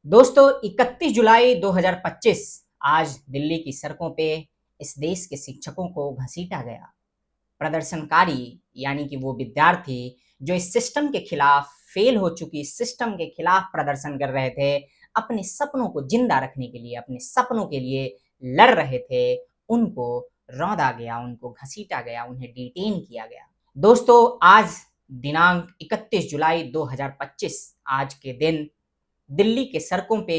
दोस्तों 31 जुलाई 2025 आज दिल्ली की सड़कों पे इस देश के शिक्षकों को घसीटा गया। प्रदर्शनकारी यानी कि वो विद्यार्थी जो इस सिस्टम के खिलाफ फेल हो चुकी सिस्टम के खिलाफ प्रदर्शन कर रहे थे, अपने सपनों को जिंदा रखने के लिए, अपने सपनों के लिए लड़ रहे थे, उनको रौंदा गया, उनको घसीटा गया, उन्हें डिटेन किया गया। दोस्तों आज दिनांक 31 जुलाई 2025 आज के दिन दिल्ली के सड़कों पे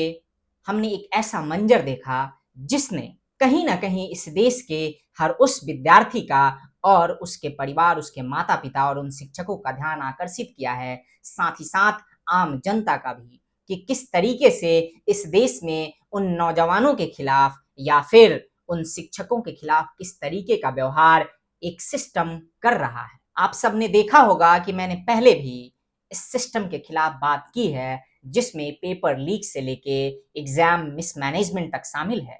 हमने एक ऐसा मंजर देखा जिसने कहीं ना कहीं इस देश के हर उस विद्यार्थी का और उसके परिवार, उसके माता पिता और उन शिक्षकों का ध्यान आकर्षित किया है, साथ ही साथ आम जनता का भी, कि किस तरीके से इस देश में उन नौजवानों के खिलाफ या फिर उन शिक्षकों के खिलाफ किस तरीके का व्यवहार एक सिस्टम कर रहा है। आप सबने देखा होगा कि मैंने पहले भी इस सिस्टम के खिलाफ बात की है, जिसमें पेपर लीक से लेके एग्जाम मिसमैनेजमेंट तक शामिल है।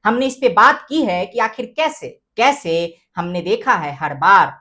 हमने इस पे बात की है कि आखिर कैसे कैसे हमने देखा है हर बार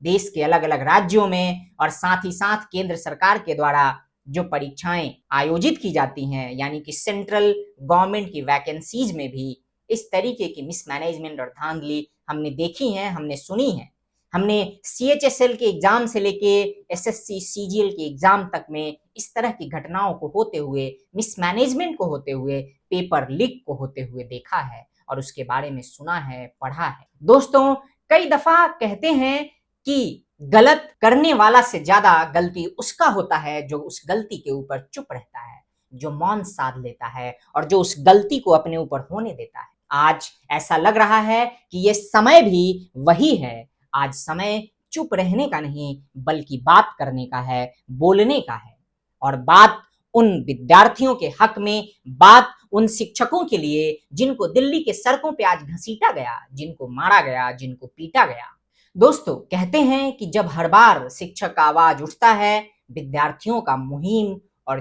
देश के अलग अलग राज्यों में और साथ ही साथ केंद्र सरकार के द्वारा जो परीक्षाएं आयोजित की जाती हैं, यानी कि सेंट्रल गवर्नमेंट की वैकेंसीज में भी इस तरीके की मिसमैनेजमेंट और धांधली हमने देखी है, हमने सुनी है। हमने सीएचएसएल के एग्जाम से लेके एसएससी सीजीएल के एग्जाम तक में इस तरह की घटनाओं को होते हुए, मिसमैनेजमेंट को होते हुए, पेपर लीक को होते हुए देखा है और उसके बारे में सुना है, पढ़ा है। दोस्तों कई दफा कहते हैं कि गलत करने वाला से ज्यादा गलती उसका होता है जो उस गलती के ऊपर चुप रहता है, जो मौन साध लेता है और जो उस गलती को अपने ऊपर होने देता है। आज ऐसा लग रहा है कि ये समय भी वही है। आज समय चुप रहने का नहीं बल्कि बात करने का है, बोलने का है। और बात उन विद्यार्थियों के हक में, बात उन शिक्षकों के लिए जिनको दिल्ली के सड़कों पे आज घसीटा गया, जिनको मारा गया, जिनको पीटा गया। दोस्तों कहते हैं कि जब हर बार शिक्षक का आवाज उठता है, विद्यार्थियों का मुहिम और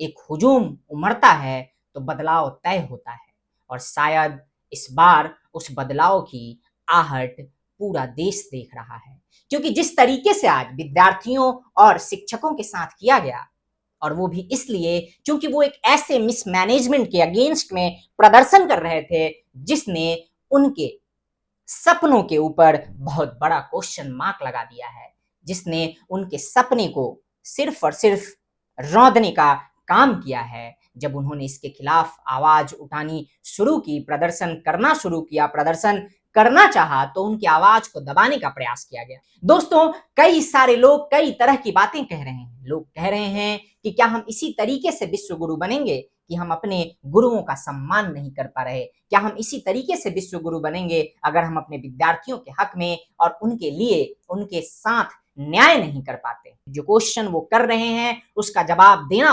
एक हुजूम उमड़ता है, तो बदलाव तय होता है। और शायद इस बार उस बदलाव की आहट पूरा देश देख रहा है, क्योंकि जिस तरीके से आज विद्यार्थियों और शिक्षकों के साथ किया गया, और वो भी इसलिए क्योंकि वो एक ऐसे मिसमैनेजमेंट के अगेंस्ट में प्रदर्शन कर रहे थे जिसने उनके सपनों के ऊपर बहुत बड़ा क्वेश्चन मार्क लगा दिया है, जिसने उनके सपने को सिर्फ और सिर्फ रौंदने का काम किया है। जब उन्होंने इसके खिलाफ आवाज उठानी शुरू की, प्रदर्शन करना शुरू किया, प्रदर्शन करना चाहा, तो उनकी आवाज को दबाने का प्रयास किया गया। दोस्तों कई सारे लोग कई तरह की बातें कह रहे हैं। लोग कह रहे हैं कि क्या हम इसी तरीके से विश्व गुरु बनेंगे कि हम अपने गुरुओं का सम्मान नहीं कर पा रहे? क्या हम इसी तरीके से विश्व गुरु बनेंगे अगर हम अपने विद्यार्थियों के हक में और उनके लिए, उनके साथ न्याय नहीं कर पाते? जो क्वेश्चन वो कर रहे हैं उसका जवाब देना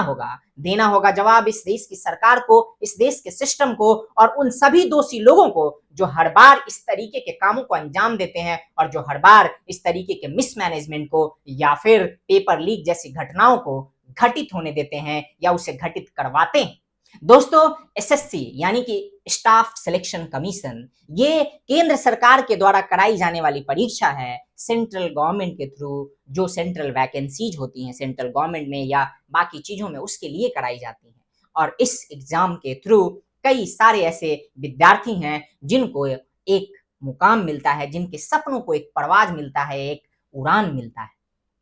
होगा जवाब इस देश की सरकार को, इस देश के सिस्टम को और उन सभी दोषी लोगों को जो हर बार इस तरीके के कामों को अंजाम देते हैं और जो हर बार इस तरीके के मिसमैनेजमेंट को या फिर पेपर लीक जैसी घटनाओं को घटित होने देते हैं या उसे घटित करवाते हैं। दोस्तों एसएससी यानी कि स्टाफ सिलेक्शन कमीशन, ये केंद्र सरकार के द्वारा कराई जाने वाली परीक्षा है, सेंट्रल गवर्नमेंट के थ्रू जो सेंट्रल वैकेंसीज होती हैं सेंट्रल गवर्नमेंट में या बाकी चीजों में, उसके लिए कराई जाती हैं। और इस एग्जाम के थ्रू कई सारे ऐसे विद्यार्थी हैं जिनको एक मुकाम मिलता है, जिनके सपनों को एक परवाज मिलता है, एक उड़ान मिलता है।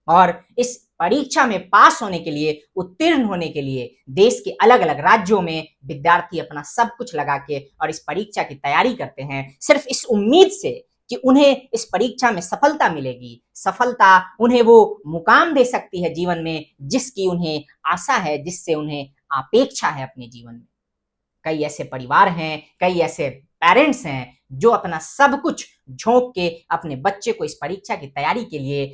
और इस परीक्षा में पास होने के लिए, उत्तीर्ण होने के लिए देश के अलग अलग राज्यों में विद्यार्थी अपना सब कुछ लगा के और इस परीक्षा की तैयारी करते हैं, सिर्फ इस उम्मीद से कि उन्हें इस परीक्षा में सफलता मिलेगी, सफलता उन्हें वो मुकाम दे सकती है जीवन में जिसकी उन्हें आशा है, जिससे उन्हें अपेक्षा है अपने जीवन में। कई ऐसे परिवार हैं, कई ऐसे पेरेंट्स हैं जो अपना सब कुछ झोंक के अपने बच्चे को इस परीक्षा की तैयारी के लिए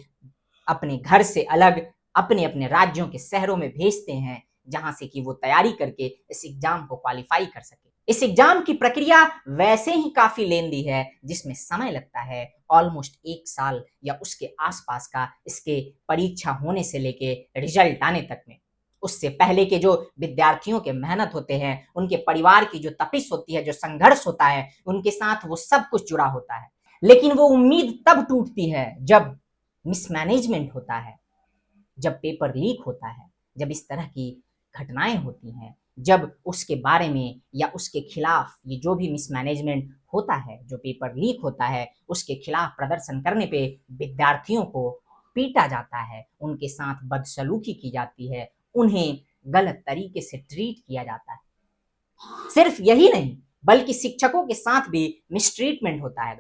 अपने घर से अलग अपने अपने राज्यों के शहरों में भेजते हैं, जहां से कि वो तैयारी करके इस एग्जाम को क्वालिफाई कर सके। इस एग्जाम की प्रक्रिया वैसे ही काफी लेंदी है, जिसमें समय लगता है ऑलमोस्ट 1 साल या उसके आसपास का, इसके परीक्षा होने से लेके रिजल्ट आने तक में। उससे पहले के जो विद्यार्थियों के मेहनत होते हैं, उनके परिवार की जो तपिश होती है, जो संघर्ष होता है, उनके साथ वो सब कुछ जुड़ा होता है। लेकिन वो उम्मीद तब टूटती है जब मिसमैनेजमेंट होता है, जब पेपर लीक होता है, जब इस तरह की घटनाएं होती हैं, जब उसके बारे में या उसके खिलाफ ये जो भी मिसमैनेजमेंट होता है, जो पेपर लीक होता है, उसके खिलाफ प्रदर्शन करने पे विद्यार्थियों को पीटा जाता है, उनके साथ बदसलूकी की जाती है, उन्हें गलत तरीके से ट्रीट किया जाता है। सिर्फ यही नहीं, बल्कि शिक्षकों के साथ भी मिसट्रीटमेंट होता है।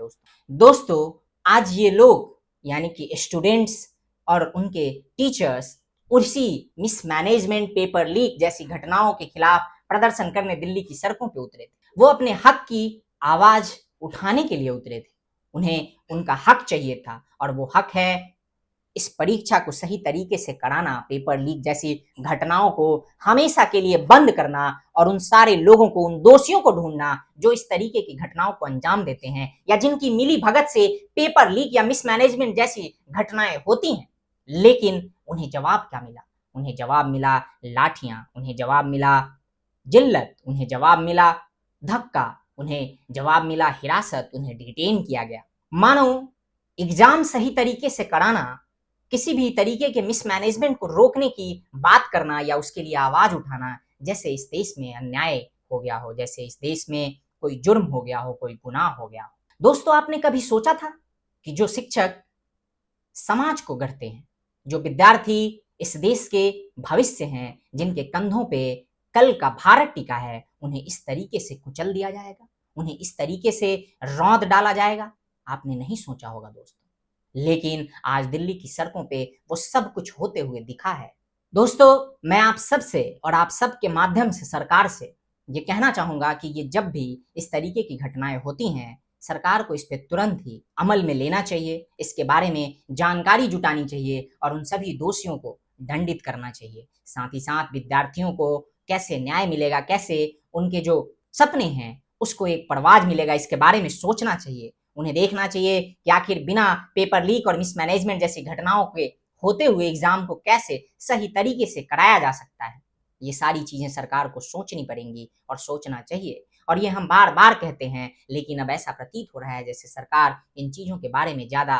दोस्तों, आज ये लोग यानी कि स्टूडेंट्स और उनके टीचर्स उसी मिसमैनेजमेंट, पेपर लीक जैसी घटनाओं के खिलाफ प्रदर्शन करने दिल्ली की सड़कों पे उतरे थे। वो अपने हक की आवाज उठाने के लिए उतरे थे। उन्हें उनका हक चाहिए था और वो हक है इस परीक्षा को सही तरीके से कराना, पेपर लीक जैसी घटनाओं को हमेशा के लिए बंद करना और उन सारे लोगों को, उन दोषियों को ढूंढना जो इस तरीके की घटनाओं को अंजाम देते हैं या जिनकी मिली भगत से पेपर लीक या मिसमैनेजमेंट जैसी घटनाएं होती हैं। लेकिन उन्हें जवाब क्या मिला? उन्हें जवाब मिला लाठियां, उन्हें जवाब मिला जिल्लत, उन्हें जवाब मिला धक्का, उन्हें जवाब मिला हिरासत, उन्हें डिटेन किया गया। मानो एग्जाम सही तरीके से कराना, किसी भी तरीके के मिसमैनेजमेंट को रोकने की बात करना या उसके लिए आवाज उठाना जैसे इस देश में अन्याय हो गया हो, जैसे इस देश में कोई जुर्म हो गया हो, कोई गुनाह हो गया हो। दोस्तों, आपने कभी सोचा था कि जो शिक्षक समाज को गढ़ते हैं, जो विद्यार्थी इस देश के भविष्य हैं, जिनके कंधों पे कल का भारत टिका है, उन्हें इस तरीके से कुचल दिया जाएगा, उन्हें इस तरीके से रौंद डाला जाएगा? आपने नहीं सोचा होगा दोस्तों, लेकिन आज दिल्ली की सड़कों पे वो सब कुछ होते हुए दिखा है। दोस्तों, मैं आप सबसे और आप सबके माध्यम से सरकार से ये कहना चाहूंगा कि ये जब भी इस तरीके की घटनाएं होती हैं, सरकार को इस पे तुरंत ही अमल में लेना चाहिए, इसके बारे में जानकारी जुटानी चाहिए और उन सभी दोषियों को दंडित करना चाहिए। साथ ही साथ विद्यार्थियों को कैसे न्याय मिलेगा, कैसे उनके जो सपने हैं उसको एक परवाज मिलेगा, इसके बारे में सोचना चाहिए। उन्हें देखना चाहिए कि आखिर बिना पेपर लीक और मिसमैनेजमेंट जैसी घटनाओं के होते हुए एग्जाम को कैसे सही तरीके से कराया जा सकता है। ये सारी चीजें सरकार को सोचनी पड़ेंगी और सोचना चाहिए। और ये हम बार बार कहते हैं, लेकिन अब ऐसा प्रतीत हो रहा है जैसे सरकार इन चीजों के बारे में ज्यादा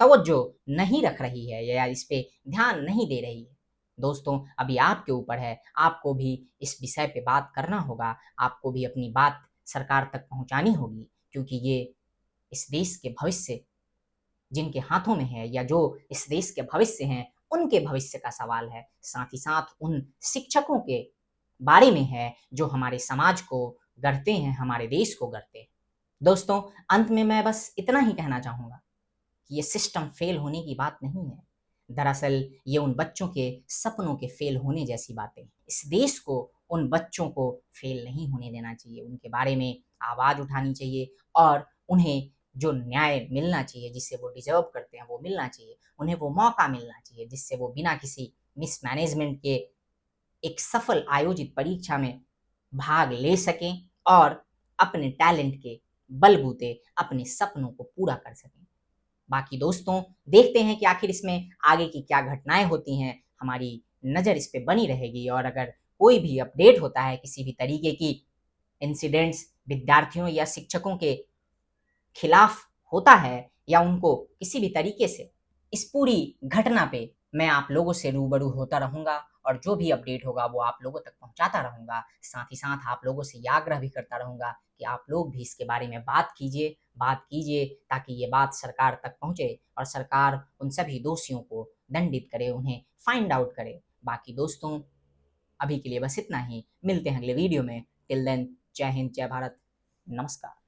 तवज्जो नहीं रख रही है या इस पे ध्यान नहीं दे रही है। दोस्तों, अभी आपके ऊपर है, आपको भी इस विषय पे बात करना होगा, आपको भी अपनी बात सरकार तक पहुंचानी होगी, क्योंकि ये इस देश के भविष्य जिनके हाथों में है या जो इस देश के भविष्य हैं, उनके भविष्य का सवाल है। साथ ही साथ उन शिक्षकों के बारे में है जो हमारे समाज को गढ़ते हैं, हमारे देश को गढ़ते हैं। दोस्तों, अंत में मैं बस इतना ही कहना चाहूंगा कि ये सिस्टम फेल होने की बात नहीं है। दरअसल ये उन बच्चों के सपनों के फेल होने जैसी बातें हैं। इस देश को उन बच्चों को फेल नहीं होने देना चाहिए, उनके बारे में आवाज उठानी चाहिए और उन्हें जो न्याय मिलना चाहिए, जिससे वो डिजर्व करते हैं, वो मिलना चाहिए। उन्हें वो मौका मिलना चाहिए जिससे वो बिना किसी मिसमैनेजमेंट के एक सफल आयोजित परीक्षा में भाग ले सकें और अपने टैलेंट के बलबूते अपने सपनों को पूरा कर सकें। बाकी दोस्तों, देखते हैं कि आखिर इसमें आगे की क्या घटनाएं होती हैं। हमारी नज़र इस पे बनी रहेगी और अगर कोई भी अपडेट होता है किसी भी तरीके की इंसिडेंट्स विद्यार्थियों या शिक्षकों के खिलाफ होता है या उनको किसी भी तरीके से, इस पूरी घटना पे मैं आप लोगों से रूबरू होता रहूंगा और जो भी अपडेट होगा वो आप लोगों तक पहुंचाता रहूंगा। साथ ही साथ आप लोगों से ये आग्रह भी करता रहूंगा कि आप लोग भी इसके बारे में बात कीजिए ताकि ये बात सरकार तक पहुंचे और सरकार उन सभी दोषियों को दंडित करे, उन्हें फाइंड आउट करे। बाकी दोस्तों, अभी के लिए बस इतना ही। मिलते हैं अगले वीडियो में। टिल देन, जय हिंद, जय भारत, नमस्कार।